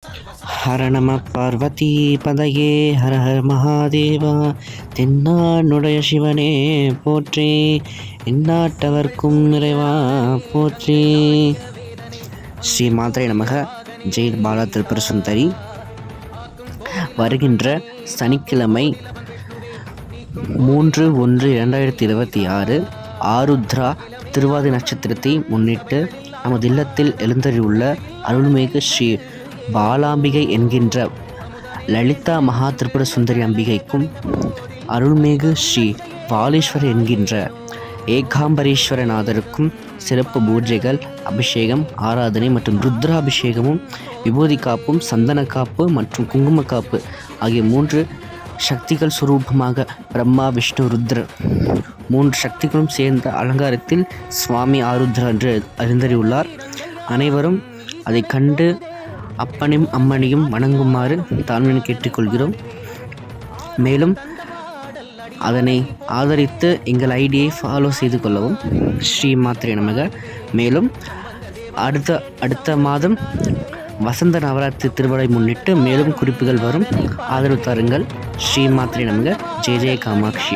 ஹர நம பார்வதி பதையே ஹர ஹர மகாதேவா. தென்னாடுடைய சிவனே போற்றி, எந்நாட்டவர்க்கும் நிறைவா போற்றி. ஸ்ரீ மாத்ரே நமக. ஜெய் பாலா திரிபுர சுந்தரி. வருகின்ற சனிக்கிழமை 3/1/2026 ஆருத்ரா திருவாதி நட்சத்திரத்தை முன்னிட்டு நமது இல்லத்தில் எழுந்தருளியுள்ள அருள்மிகு ஸ்ரீ பாலாம்பிகை என்கின்ற லலிதா மகா திரிபுர சுந்தரி அம்பிகைக்கும், அருள்மிகு ஸ்ரீ பாலீஸ்வரர் என்கின்ற ஏகாம்பரேஸ்வரநாதருக்கும் சிறப்பு பூஜைகள், அபிஷேகம், ஆராதனை மற்றும் ருத்ராபிஷேகமும், விபூதி காப்பும், சந்தன காப்பு மற்றும் குங்கும காப்பு ஆகிய 3 சக்திகள் சுரூபமாக பிரம்மா, விஷ்ணு, ருத்ரர் 3 சக்திகளும் சேர்ந்த அலங்காரத்தில் சுவாமி ஆருத்ரா என்று அறிந்தறியுள்ளார். அனைவரும் அதை கண்டு அப்பனையும் அம்மனையும் வணங்குமாறு தாழ்மையை கேட்டுக்கொள்கிறோம். மேலும் அதனை ஆதரித்து எங்கள் ஐடியை ஃபாலோ செய்து கொள்ளவும். ஸ்ரீ மாத்ரே நமக. மேலும் அடுத்த மாதம் வசந்த நவராத்திரி திருவிழாவை முன்னிட்டு மேலும் குறிப்புகள் வரும். ஆதரவு தாருங்கள். ஸ்ரீ மாத்ரே நமக. ஜெய ஜெய காமாட்சி.